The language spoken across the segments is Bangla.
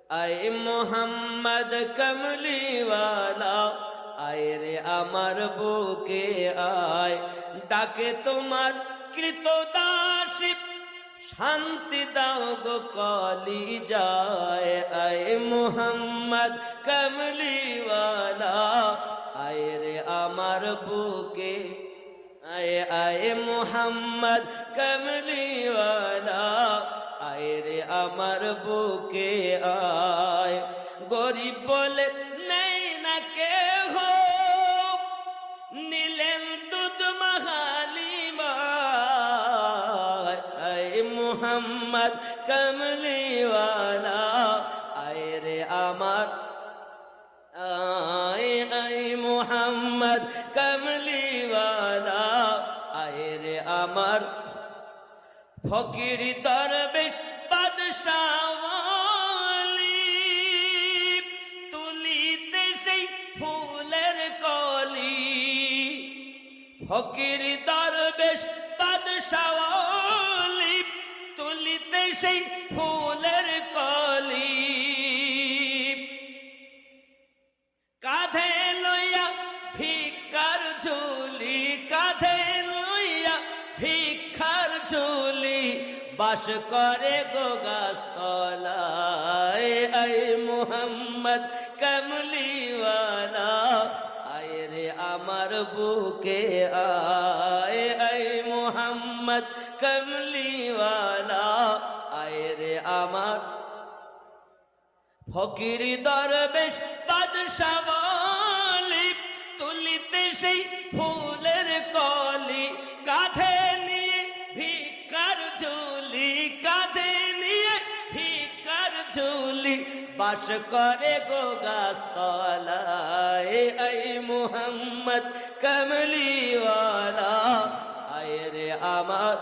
আয় মোহাম্মদ কমলিওয়ালা, আয় রে আমার বুকে আয়, ডাকে তোমার কৃতদাসী, শান্তি দাও গো কলি যায়। আয় মোহাম্মদ কমলিওয়ালা, আয় রে আমার বুকে আয়, আয় মোহাম্মদ কমলিওয়ালা, আয় রে আমার বুকে আয়। গরিব বলে নেই না কেহ, নিলেন দুধ মাহালিমা, আয় মোহাম্মদ কমলিওয়ালা, আয় রে আমার আয়, আয় মোহাম্মদ কমলিওয়ালা, আয় রে আমার ফকির দরবেশ বাদশাওয়ালি, তুলিতে সেই ফুলের কলি, ফকির দরবেশ বাদশাওয়ালি, তুলিতে সেই ফুলের কলি, কাঁধে লইয়া ভিক্ষার ঝুলি, কাঁধে লইয়া ভিক্ষার ঝুলি, বাস করে গো গাছতলায়। আয় মোহাম্মদ কমলিওয়ালা, আয় রে আমার বুকে আয়, আয় মোহাম্মদ কমলিওয়ালা, আয় রে আমার ফকির দরবেশ বাদশাওয়ালি, তুলিতে সেই ফুলের কলি, কাঁধে নিয়ে ভিক্ষার ঝুলি, কাঁধে নিয়ে ভিক্ষার ঝুলি, বাস করে গো গাছতলায়। আয় মোহাম্মদ কমলিওয়ালা, আয় রে আমার,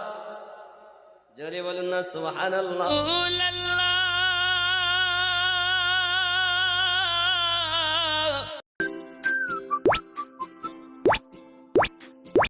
জোরে বলুন না সুবহানাল্লাহ।